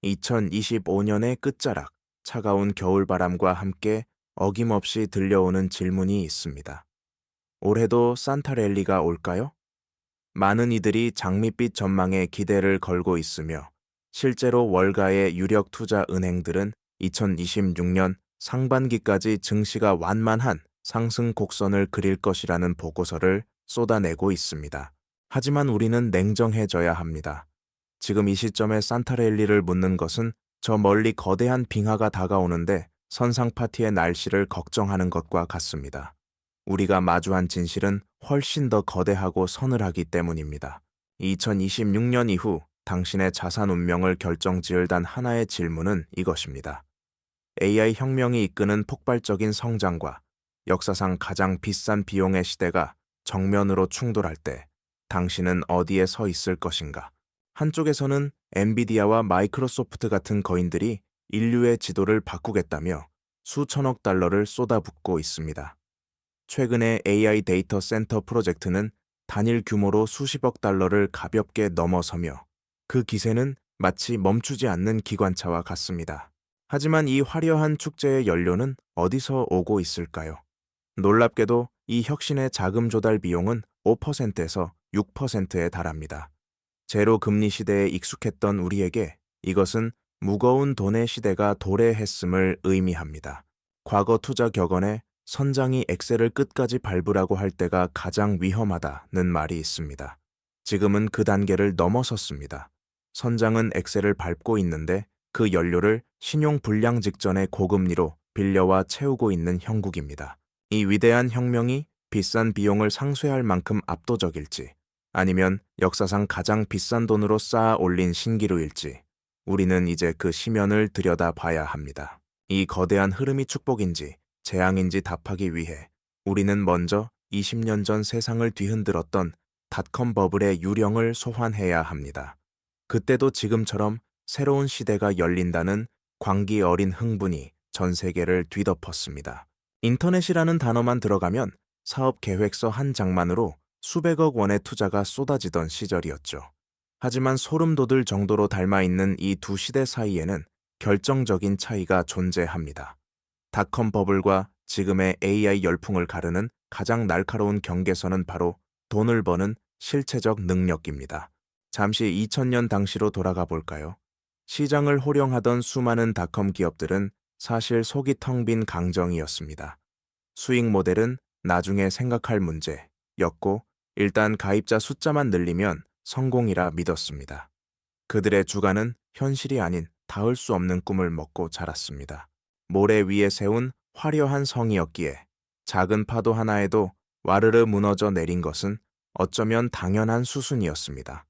2025년의 끝자락, 차가운 겨울바람과 함께 어김없이 들려오는 질문이 있습니다. 올해도 산타랠리가 올까요? 많은 이들이 장밋빛 전망에 기대를 걸고 있으며 실제로 월가의 유력 투자 은행들은 2026년 상반기까지 증시가 완만한 상승 곡선을 그릴 것이라는 보고서를 쏟아내고 있습니다. 하지만 우리는 냉정해져야 합니다. 지금 이 시점에 산타랠리를 묻는 것은 저 멀리 거대한 빙하가 다가오는데 선상 파티의 날씨를 걱정하는 것과 같습니다. 우리가 마주한 진실은 훨씬 더 거대하고 서늘하기 때문입니다. 2026년 이후 당신의 자산 운명을 결정지을 단 하나의 질문은 이것입니다. AI 혁명이 이끄는 폭발적인 성장과 역사상 가장 비싼 비용의 시대가 정면으로 충돌할 때 당신은 어디에 서 있을 것인가? 한쪽에서는 엔비디아와 마이크로소프트 같은 거인들이 인류의 지도를 바꾸겠다며 수천억 달러를 쏟아붓고 있습니다. 최근에 AI 데이터 센터 프로젝트는 단일 규모로 수십억 달러를 가볍게 넘어서며 그 기세는 마치 멈추지 않는 기관차와 같습니다. 하지만 이 화려한 축제의 연료는 어디서 오고 있을까요? 놀랍게도 이 혁신의 자금 조달 비용은 5%에서 6%에 달합니다. 제로 금리 시대에 익숙했던 우리에게 이것은 무거운 돈의 시대가 도래했음을 의미합니다. 과거 투자 격언에 선장이 엑셀을 끝까지 밟으라고 할 때가 가장 위험하다는 말이 있습니다. 지금은 그 단계를 넘어섰습니다. 선장은 엑셀을 밟고 있는데 그 연료를 신용 불량 직전의 고금리로 빌려와 채우고 있는 형국입니다. 이 위대한 혁명이 비싼 비용을 상쇄할 만큼 압도적일지 아니면 역사상 가장 비싼 돈으로 쌓아 올린 신기루일지 우리는 이제 그 심연을 들여다봐야 합니다. 이 거대한 흐름이 축복인지 재앙인지 답하기 위해 우리는 먼저 20년 전 세상을 뒤흔들었던 닷컴 버블의 유령을 소환해야 합니다. 그때도 지금처럼 새로운 시대가 열린다는 광기 어린 흥분이 전 세계를 뒤덮었습니다. 인터넷이라는 단어만 들어가면 사업 계획서 한 장만으로 수백억 원의 투자가 쏟아지던 시절이었죠. 하지만 소름 돋을 정도로 닮아있는 이 두 시대 사이에는 결정적인 차이가 존재합니다. 닷컴 버블과 지금의 AI 열풍을 가르는 가장 날카로운 경계선은 바로 돈을 버는 실체적 능력입니다. 잠시 2000년 당시로 돌아가 볼까요? 시장을 호령하던 수많은 닷컴 기업들은 사실 속이 텅 빈 강정이었습니다. 수익 모델은 나중에 생각할 문제였고 일단 가입자 숫자만 늘리면 성공이라 믿었습니다. 그들의 주가는 현실이 아닌 닿을 수 없는 꿈을 먹고 자랐습니다. 모래 위에 세운 화려한 성이었기에 작은 파도 하나에도 와르르 무너져 내린 것은 어쩌면 당연한 수순이었습니다.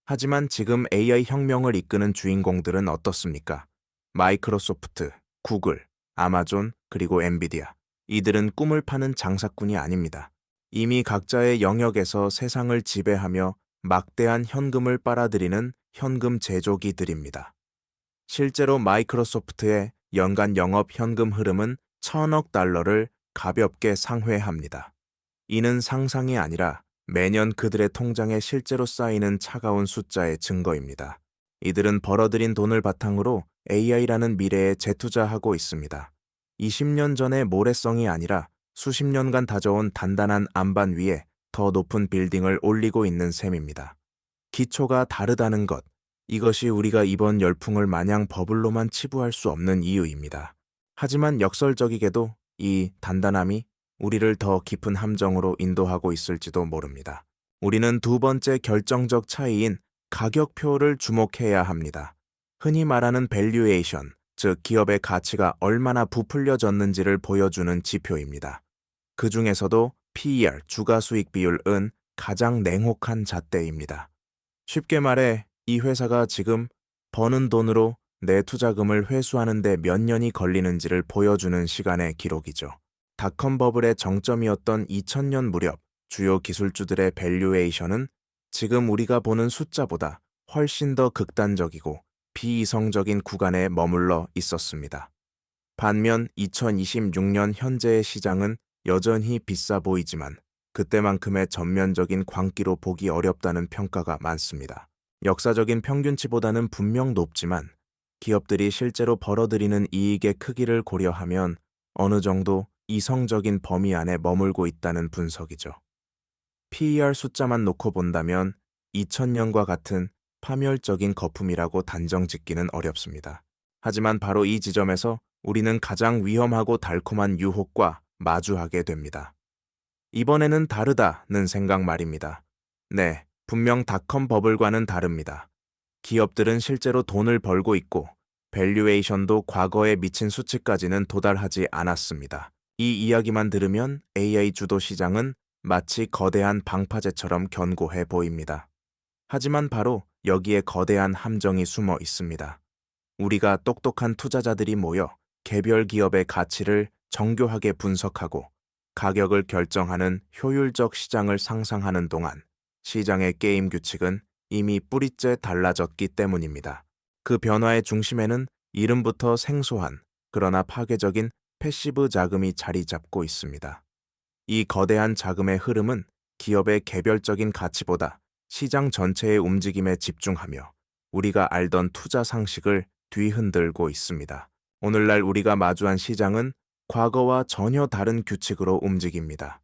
하지만 지금 AI 혁명을 이끄는 주인공들은 어떻습니까? 마이크로소프트, 구글, 아마존, 그리고 엔비디아. 이들은 꿈을 파는 장사꾼이 아닙니다. 이미 각자의 영역에서 세상을 지배하며 막대한 현금을 빨아들이는 현금 제조기들입니다. 실제로 마이크로소프트의 연간 영업 현금 흐름은 1000억 달러를 가볍게 상회합니다. 이는 상상이 아니라 매년 그들의 통장에 실제로 쌓이는 차가운 숫자의 증거입니다. 이들은 벌어들인 돈을 바탕으로 AI라는 미래에 재투자하고 있습니다. 20년 전의 모래성이 아니라 수십 년간 다져온 단단한 안반 위에 더 높은 빌딩을 올리고 있는 셈입니다. 기초가 다르다는 것, 이것이 우리가 이번 열풍을 마냥 버블로만 치부할 수 없는 이유입니다. 하지만 역설적이게도 이 단단함이 우리를 더 깊은 함정으로 인도하고 있을지도 모릅니다. 우리는 두 번째 결정적 차이인 가격표를 주목해야 합니다. 흔히 말하는 밸류에이션, 즉 기업의 가치가 얼마나 부풀려졌는지를 보여주는 지표입니다. 그 중에서도 PER, 주가수익 비율은 가장 냉혹한 잣대입니다. 쉽게 말해 이 회사가 지금 버는 돈으로 내 투자금을 회수하는 데 몇 년이 걸리는지를 보여주는 시간의 기록이죠. 닷컴 버블의 정점이었던 2000년 무렵 주요 기술주들의 밸류에이션은 지금 우리가 보는 숫자보다 훨씬 더 극단적이고 비이성적인 구간에 머물러 있었습니다. 반면 2026년 현재의 시장은 여전히 비싸 보이지만 그때만큼의 전면적인 광기로 보기 어렵다는 평가가 많습니다. 역사적인 평균치보다는 분명 높지만 기업들이 실제로 벌어들이는 이익의 크기를 고려하면 어느 정도 이성적인 범위 안에 머물고 있다는 분석이죠. PER 숫자만 놓고 본다면 2000년과 같은 파멸적인 거품이라고 단정 짓기는 어렵습니다. 하지만 바로 이 지점에서 우리는 가장 위험하고 달콤한 유혹과 마주하게 됩니다. 이번에는 다르다는 생각 말입니다. 네, 분명 닷컴 버블과는 다릅니다. 기업들은 실제로 돈을 벌고 있고 밸류에이션도 과거에 미친 수치까지는 도달하지 않았습니다. 이 이야기만 들으면 AI 주도 시장은 마치 거대한 방파제처럼 견고해 보입니다. 하지만 바로 여기에 거대한 함정이 숨어 있습니다. 우리가 똑똑한 투자자들이 모여 개별 기업의 가치를 정교하게 분석하고 가격을 결정하는 효율적 시장을 상상하는 동안 시장의 게임 규칙은 이미 뿌리째 달라졌기 때문입니다. 그 변화의 중심에는 이름부터 생소한 그러나 파괴적인 패시브 자금이 자리 잡고 있습니다. 이 거대한 자금의 흐름은 기업의 개별적인 가치보다 시장 전체의 움직임에 집중하며 우리가 알던 투자 상식을 뒤흔들고 있습니다. 오늘날 우리가 마주한 시장은 과거와 전혀 다른 규칙으로 움직입니다.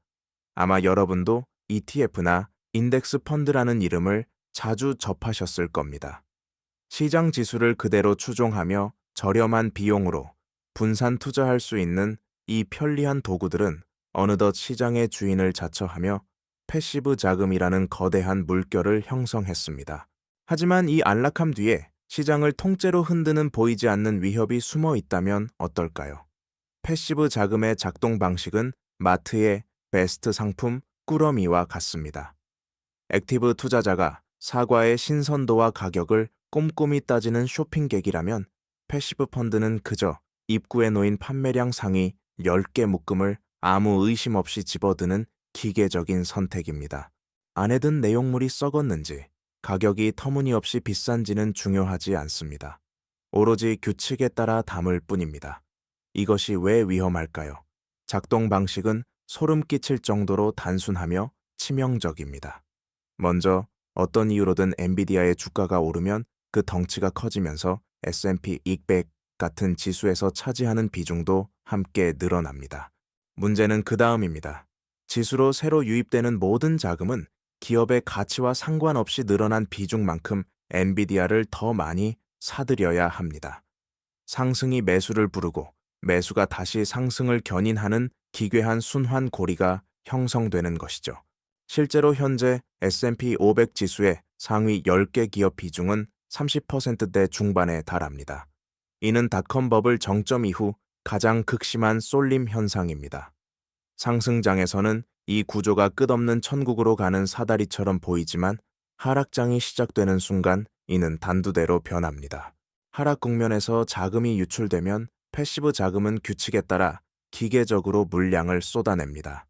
아마 여러분도 ETF나 인덱스 펀드라는 이름을 자주 접하셨을 겁니다. 시장 지수를 그대로 추종하며 저렴한 비용으로 분산 투자할 수 있는 이 편리한 도구들은 어느덧 시장의 주인을 자처하며 패시브 자금이라는 거대한 물결을 형성했습니다. 하지만 이 안락함 뒤에 시장을 통째로 흔드는 보이지 않는 위협이 숨어 있다면 어떨까요? 패시브 자금의 작동 방식은 마트의 베스트 상품 꾸러미와 같습니다. 액티브 투자자가 사과의 신선도와 가격을 꼼꼼히 따지는 쇼핑객이라면 패시브 펀드는 그저 입구에 놓인 판매량 상위 10개 묶음을 아무 의심 없이 집어드는 기계적인 선택입니다. 안에 든 내용물이 썩었는지, 가격이 터무니없이 비싼지는 중요하지 않습니다. 오로지 규칙에 따라 담을 뿐입니다. 이것이 왜 위험할까요? 작동 방식은 소름 끼칠 정도로 단순하며 치명적입니다. 먼저 어떤 이유로든 엔비디아의 주가가 오르면 그 덩치가 커지면서 S&P 200 같은 지수에서 차지하는 비중도 함께 늘어납니다. 문제는 그 다음입니다. 지수로 새로 유입되는 모든 자금은 기업의 가치와 상관없이 늘어난 비중만큼 엔비디아를 더 많이 사들여야 합니다. 상승이 매수를 부르고 매수가 다시 상승을 견인하는 기괴한 순환 고리가 형성되는 것이죠. 실제로 현재 S&P 500 지수의 상위 10개 기업 비중은 30%대 중반에 달합니다. 이는 닷컴 버블 정점 이후 가장 극심한 쏠림 현상입니다. 상승장에서는 이 구조가 끝없는 천국으로 가는 사다리처럼 보이지만 하락장이 시작되는 순간 이는 단두대로 변합니다. 하락 국면에서 자금이 유출되면 패시브 자금은 규칙에 따라 기계적으로 물량을 쏟아냅니다.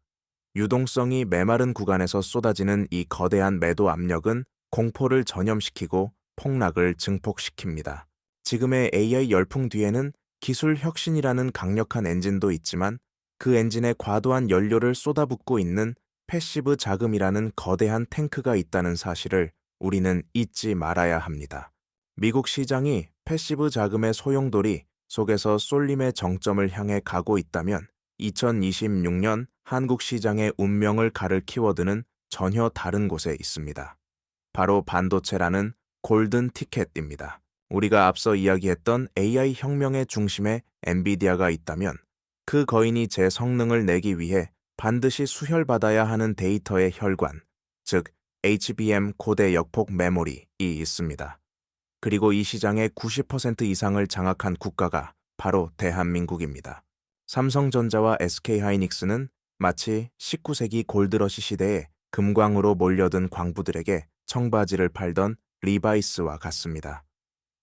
유동성이 메마른 구간에서 쏟아지는 이 거대한 매도 압력은 공포를 전염시키고 폭락을 증폭시킵니다. 지금의 AI 열풍 뒤에는 기술 혁신이라는 강력한 엔진도 있지만 그 엔진에 과도한 연료를 쏟아붓고 있는 패시브 자금이라는 거대한 탱크가 있다는 사실을 우리는 잊지 말아야 합니다. 미국 시장이 패시브 자금의 소용돌이 속에서 쏠림의 정점을 향해 가고 있다면 2026년 한국 시장의 운명을 가를 키워드는 전혀 다른 곳에 있습니다. 바로 반도체라는 골든 티켓입니다. 우리가 앞서 이야기했던 AI 혁명의 중심에 엔비디아가 있다면 그 거인이 제 성능을 내기 위해 반드시 수혈받아야 하는 데이터의 혈관, 즉 HBM 고대 역폭 메모리이 있습니다. 그리고 이 시장의 90% 이상을 장악한 국가가 바로 대한민국입니다. 삼성전자와 SK하이닉스는 마치 19세기 골드러시 시대에 금광으로 몰려든 광부들에게 청바지를 팔던 리바이스와 같습니다.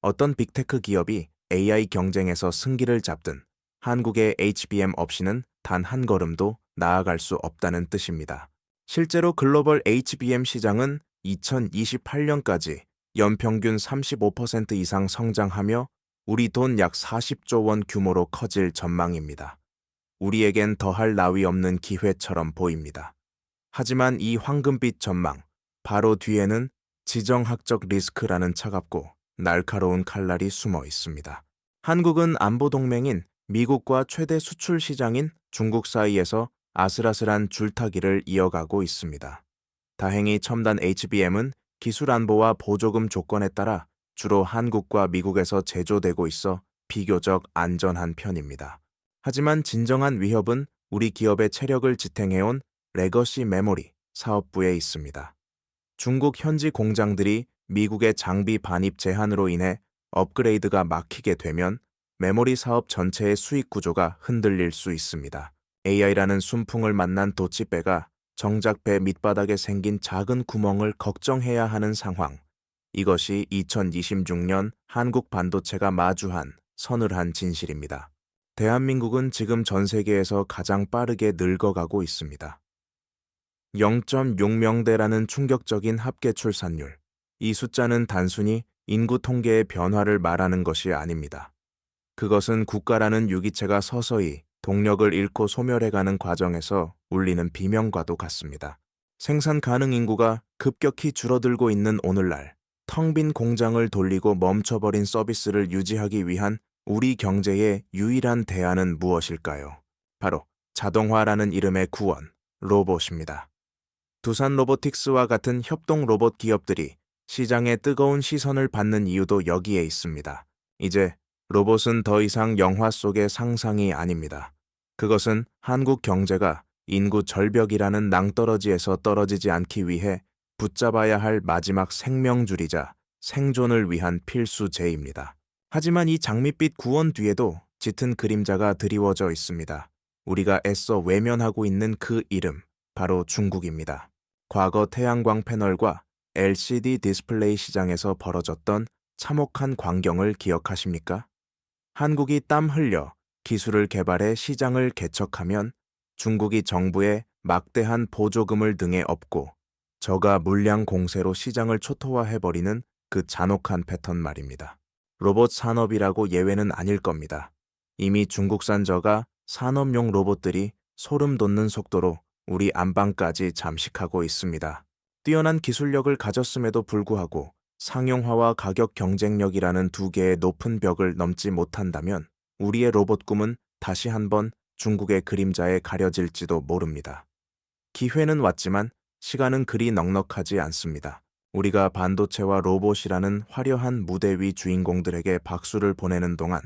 어떤 빅테크 기업이 AI 경쟁에서 승기를 잡든 한국의 HBM 없이는 단 한 걸음도 나아갈 수 없다는 뜻입니다. 실제로 글로벌 HBM 시장은 2028년까지 연평균 35% 이상 성장하며 우리 돈 약 40조 원 규모로 커질 전망입니다. 우리에겐 더할 나위 없는 기회처럼 보입니다. 하지만 이 황금빛 전망, 바로 뒤에는 지정학적 리스크라는 차갑고 날카로운 칼날이 숨어 있습니다. 한국은 안보 동맹인 미국과 최대 수출 시장인 중국 사이에서 아슬아슬한 줄타기를 이어가고 있습니다. 다행히 첨단 HBM은 기술 안보와 보조금 조건에 따라 주로 한국과 미국에서 제조되고 있어 비교적 안전한 편입니다. 하지만 진정한 위협은 우리 기업의 체력을 지탱해온 레거시 메모리 사업부에 있습니다. 중국 현지 공장들이 미국의 장비 반입 제한으로 인해 업그레이드가 막히게 되면 메모리 사업 전체의 수익 구조가 흔들릴 수 있습니다. AI라는 순풍을 만난 도치배가 정작 배 밑바닥에 생긴 작은 구멍을 걱정해야 하는 상황. 이것이 2026년 한국 반도체가 마주한 서늘한 진실입니다. 대한민국은 지금 전 세계에서 가장 빠르게 늙어가고 있습니다. 0.6명대라는 충격적인 합계 출산율. 이 숫자는 단순히 인구 통계의 변화를 말하는 것이 아닙니다. 그것은 국가라는 유기체가 서서히 동력을 잃고 소멸해가는 과정에서 울리는 비명과도 같습니다. 생산 가능 인구가 급격히 줄어들고 있는 오늘날, 텅 빈 공장을 돌리고 멈춰버린 서비스를 유지하기 위한 우리 경제의 유일한 대안은 무엇일까요? 바로 자동화라는 이름의 구원, 로봇입니다. 두산 로보틱스와 같은 협동 로봇 기업들이 시장의 뜨거운 시선을 받는 이유도 여기에 있습니다. 이제 로봇은 더 이상 영화 속의 상상이 아닙니다. 그것은 한국 경제가 인구 절벽이라는 낭떠러지에서 떨어지지 않기 위해 붙잡아야 할 마지막 생명줄이자 생존을 위한 필수제입니다. 하지만 이 장밋빛 구원 뒤에도 짙은 그림자가 드리워져 있습니다. 우리가 애써 외면하고 있는 그 이름, 바로 중국입니다. 과거 태양광 패널과 LCD 디스플레이 시장에서 벌어졌던 참혹한 광경을 기억하십니까? 한국이 땀 흘려 기술을 개발해 시장을 개척하면 중국이 정부에 막대한 보조금을 등에 업고 저가 물량 공세로 시장을 초토화해버리는 그 잔혹한 패턴 말입니다. 로봇 산업이라고 예외는 아닐 겁니다. 이미 중국산 저가 산업용 로봇들이 소름 돋는 속도로 우리 안방까지 잠식하고 있습니다. 뛰어난 기술력을 가졌음에도 불구하고 상용화와 가격 경쟁력이라는 두 개의 높은 벽을 넘지 못한다면 우리의 로봇 꿈은 다시 한번 중국의 그림자에 가려질지도 모릅니다. 기회는 왔지만 시간은 그리 넉넉하지 않습니다. 우리가 반도체와 로봇이라는 화려한 무대 위 주인공들에게 박수를 보내는 동안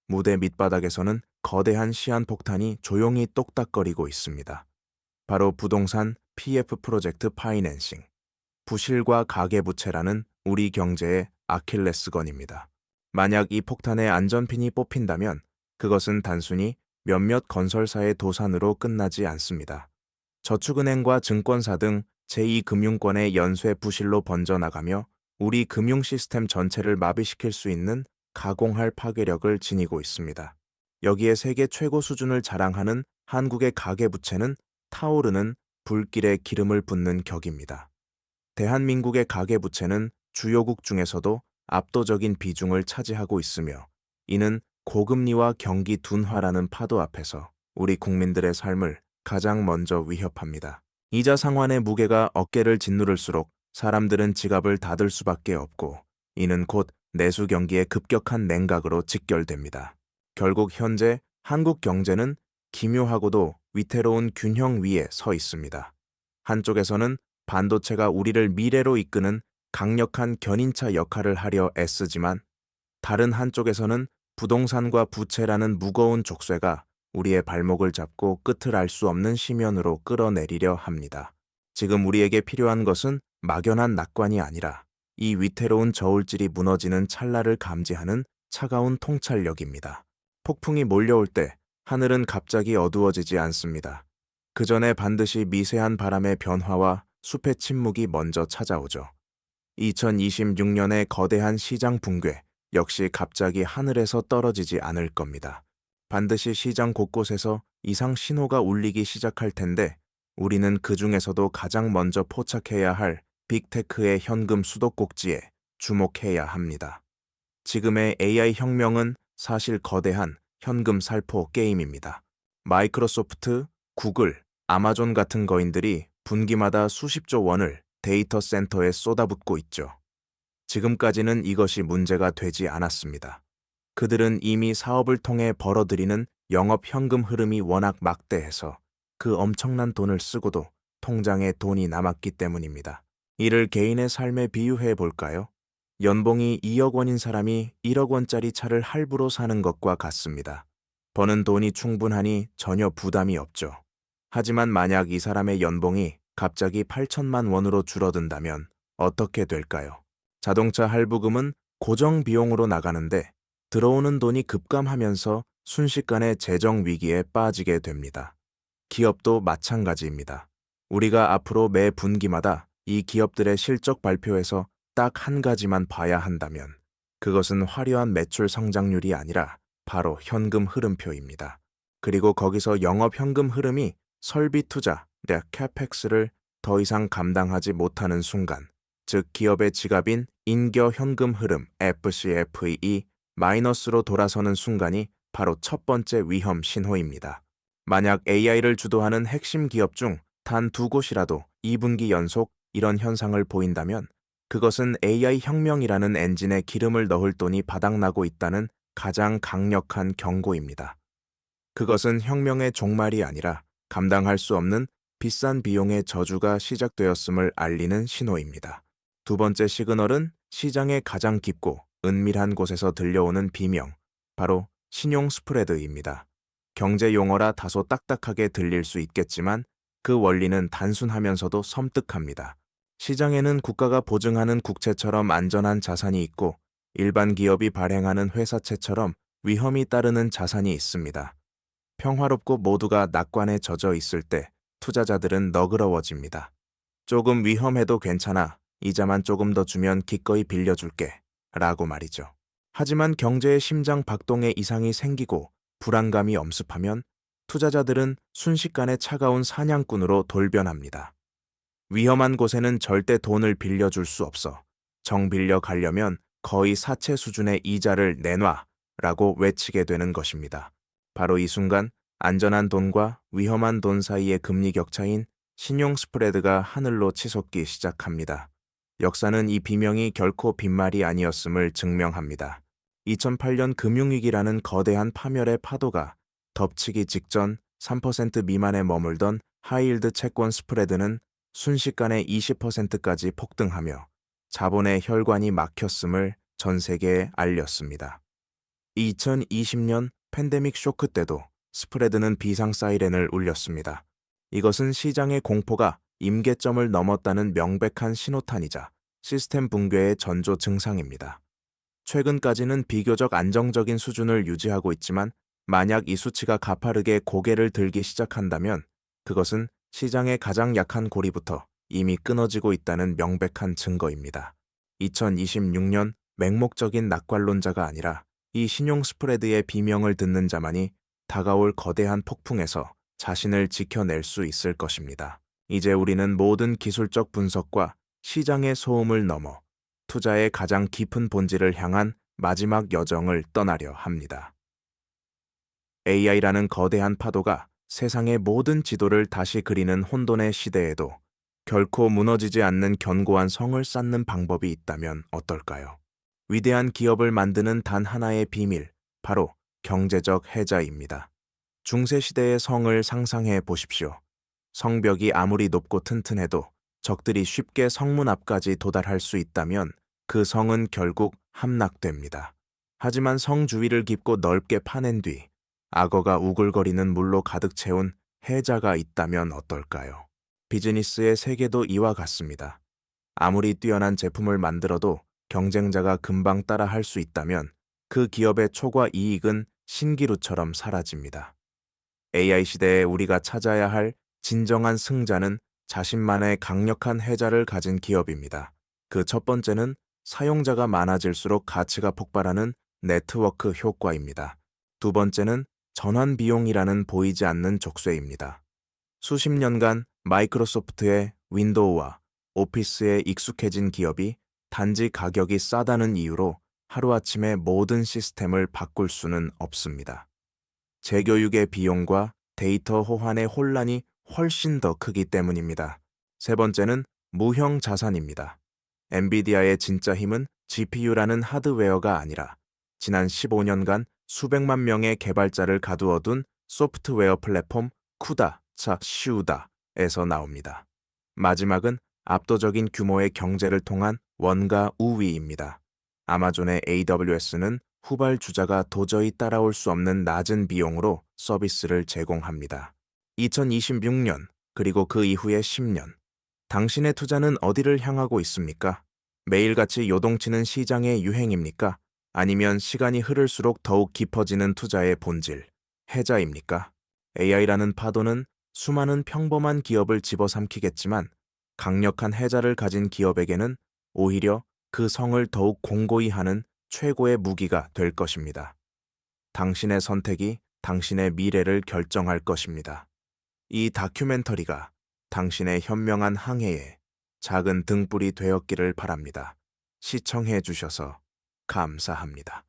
무대 밑바닥에서는 거대한 시한폭탄이 조용히 똑딱거리고 있습니다. 바로 부동산 PF 프로젝트 파이낸싱, 부실과 가계부채라는 우리 경제의 아킬레스건입니다. 만약 이 폭탄의 안전핀이 뽑힌다면 그것은 단순히 몇몇 건설사의 도산으로 끝나지 않습니다. 저축은행과 증권사 등 제2금융권의 연쇄 부실로 번져나가며 우리 금융 시스템 전체를 마비시킬 수 있는 가공할 파괴력을 지니고 있습니다. 여기에 세계 최고 수준을 자랑하는 한국의 가계부채는 타오르는 불길에 기름을 붓는 격입니다. 대한민국의 가계부채는 주요국 중에서도 압도적인 비중을 차지하고 있으며 이는 고금리와 경기 둔화라는 파도 앞에서 우리 국민들의 삶을 가장 먼저 위협합니다. 이자 상환의 무게가 어깨를 짓누를수록 사람들은 지갑을 닫을 수밖에 없고 이는 곧 내수 경기의 급격한 냉각으로 직결됩니다. 결국 현재 한국 경제는 기묘하고도 위태로운 균형 위에 서 있습니다. 한쪽에서는 반도체가 우리를 미래로 이끄는 강력한 견인차 역할을 하려 애쓰지만 다른 한쪽에서는 부동산과 부채라는 무거운 족쇄가 우리의 발목을 잡고 끝을 알 수 없는 심연으로 끌어내리려 합니다. 지금 우리에게 필요한 것은 막연한 낙관이 아니라 이 위태로운 저울질이 무너지는 찰나를 감지하는 차가운 통찰력입니다. 폭풍이 몰려올 때 하늘은 갑자기 어두워지지 않습니다. 그 전에 반드시 미세한 바람의 변화와 숲의 침묵이 먼저 찾아오죠. 2026년의 거대한 시장 붕괴 역시 갑자기 하늘에서 떨어지지 않을 겁니다. 반드시 시장 곳곳에서 이상 신호가 울리기 시작할 텐데 우리는 그 중에서도 가장 먼저 포착해야 할 빅테크의 현금 수도꼭지에 주목해야 합니다. 지금의 AI 혁명은 사실 거대한 현금 살포 게임입니다. 마이크로소프트, 구글, 아마존 같은 거인들이 분기마다 수십조 원을 데이터 센터에 쏟아붓고 있죠. 지금까지는 이것이 문제가 되지 않았습니다. 그들은 이미 사업을 통해 벌어들이는 영업 현금 흐름이 워낙 막대해서 그 엄청난 돈을 쓰고도 통장에 돈이 남았기 때문입니다. 이를 개인의 삶에 비유해 볼까요? 연봉이 2억 원인 사람이 1억 원짜리 차를 할부로 사는 것과 같습니다. 버는 돈이 충분하니 전혀 부담이 없죠. 하지만 만약 이 사람의 연봉이 갑자기 8천만 원으로 줄어든다면 어떻게 될까요? 자동차 할부금은 고정 비용으로 나가는데 들어오는 돈이 급감하면서 순식간에 재정 위기에 빠지게 됩니다. 기업도 마찬가지입니다. 우리가 앞으로 매 분기마다 이 기업들의 실적 발표에서 딱 한 가지만 봐야 한다면 그것은 화려한 매출 성장률이 아니라 바로 현금 흐름표입니다. 그리고 거기서 영업 현금 흐름이 설비 투자, CAPEX를 더 이상 감당하지 못하는 순간, 즉 기업의 지갑인 인겨 현금 흐름 FCFE 마이너스로 돌아서는 순간이 바로 첫 번째 위험 신호입니다. 만약 AI를 주도하는 핵심 기업 중 단 2곳이라도 2분기 연속 이런 현상을 보인다면 그것은 AI 혁명이라는 엔진에 기름을 넣을 돈이 바닥나고 있다는 가장 강력한 경고입니다. 그것은 혁명의 종말이 아니라 감당할 수 없는 비싼 비용의 저주가 시작되었음을 알리는 신호입니다. 두 번째 시그널은 시장의 가장 깊고 은밀한 곳에서 들려오는 비명, 바로 신용 스프레드입니다. 경제 용어라 다소 딱딱하게 들릴 수 있겠지만 그 원리는 단순하면서도 섬뜩합니다. 시장에는 국가가 보증하는 국채처럼 안전한 자산이 있고 일반 기업이 발행하는 회사채처럼 위험이 따르는 자산이 있습니다. 평화롭고 모두가 낙관에 젖어 있을 때 투자자들은 너그러워집니다. 조금 위험해도 괜찮아. 이자만 조금 더 주면 기꺼이 빌려줄게. 라고 말이죠. 하지만 경제의 심장 박동에 이상이 생기고 불안감이 엄습하면 투자자들은 순식간에 차가운 사냥꾼으로 돌변합니다. 위험한 곳에는 절대 돈을 빌려줄 수 없어. 정 빌려 가려면 거의 사채 수준의 이자를 내놔 라고 외치게 되는 것입니다. 바로 이 순간 안전한 돈과 위험한 돈 사이의 금리 격차인 신용 스프레드가 하늘로 치솟기 시작합니다. 역사는 이 비명이 결코 빈말이 아니었음을 증명합니다. 2008년 금융위기라는 거대한 파멸의 파도가 덮치기 직전 3% 미만에 머물던 하이힐드 채권 스프레드는 순식간에 20%까지 폭등하며 자본의 혈관이 막혔음을 전 세계에 알렸습니다. 2020년 팬데믹 쇼크 때도 스프레드는 비상 사이렌을 울렸습니다. 이것은 시장의 공포가 임계점을 넘었다는 명백한 신호탄이자 시스템 붕괴의 전조 증상입니다. 최근까지는 비교적 안정적인 수준을 유지하고 있지만 만약 이 수치가 가파르게 고개를 들기 시작한다면 그것은 시장의 가장 약한 고리부터 이미 끊어지고 있다는 명백한 증거입니다. 2026년 맹목적인 낙관론자가 아니라 이 신용 스프레드의 비명을 듣는 자만이 다가올 거대한 폭풍에서 자신을 지켜낼 수 있을 것입니다. 이제 우리는 모든 기술적 분석과 시장의 소음을 넘어 투자의 가장 깊은 본질을 향한 마지막 여정을 떠나려 합니다. AI라는 거대한 파도가 세상의 모든 지도를 다시 그리는 혼돈의 시대에도 결코 무너지지 않는 견고한 성을 쌓는 방법이 있다면 어떨까요? 위대한 기업을 만드는 단 하나의 비밀, 바로 경제적 해자입니다. 중세시대의 성을 상상해 보십시오. 성벽이 아무리 높고 튼튼해도 적들이 쉽게 성문 앞까지 도달할 수 있다면 그 성은 결국 함락됩니다. 하지만 성 주위를 깊고 넓게 파낸 뒤 악어가 우글거리는 물로 가득 채운 해자가 있다면 어떨까요? 비즈니스의 세계도 이와 같습니다. 아무리 뛰어난 제품을 만들어도 경쟁자가 금방 따라할 수 있다면 그 기업의 초과 이익은 신기루처럼 사라집니다. AI 시대에 우리가 찾아야 할 진정한 승자는 자신만의 강력한 해자를 가진 기업입니다. 그 첫 번째는 사용자가 많아질수록 가치가 폭발하는 네트워크 효과입니다. 두 번째는 전환 비용이라는 보이지 않는 족쇄입니다. 수십 년간 마이크로소프트의 윈도우와 오피스에 익숙해진 기업이 단지 가격이 싸다는 이유로 하루아침에 모든 시스템을 바꿀 수는 없습니다. 재교육의 비용과 데이터 호환의 혼란이 훨씬 더 크기 때문입니다. 세 번째는 무형 자산입니다. 엔비디아의 진짜 힘은 GPU라는 하드웨어가 아니라 지난 15년간 수백만 명의 개발자를 가두어둔 소프트웨어 플랫폼 쿠다, 슈다에서 나옵니다. 마지막은 압도적인 규모의 경제를 통한 원가 우위입니다. 아마존의 AWS는 후발주자가 도저히 따라올 수 없는 낮은 비용으로 서비스를 제공합니다. 2026년, 그리고 그 이후의 10년. 당신의 투자는 어디를 향하고 있습니까? 매일같이 요동치는 시장의 유행입니까? 아니면 시간이 흐를수록 더욱 깊어지는 투자의 본질, 해자입니까? AI라는 파도는 수많은 평범한 기업을 집어삼키겠지만 강력한 해자를 가진 기업에게는 오히려 그 성을 더욱 공고히 하는 최고의 무기가 될 것입니다. 당신의 선택이 당신의 미래를 결정할 것입니다. 이 다큐멘터리가 당신의 현명한 항해에 작은 등불이 되었기를 바랍니다. 시청해 주셔서 감사합니다.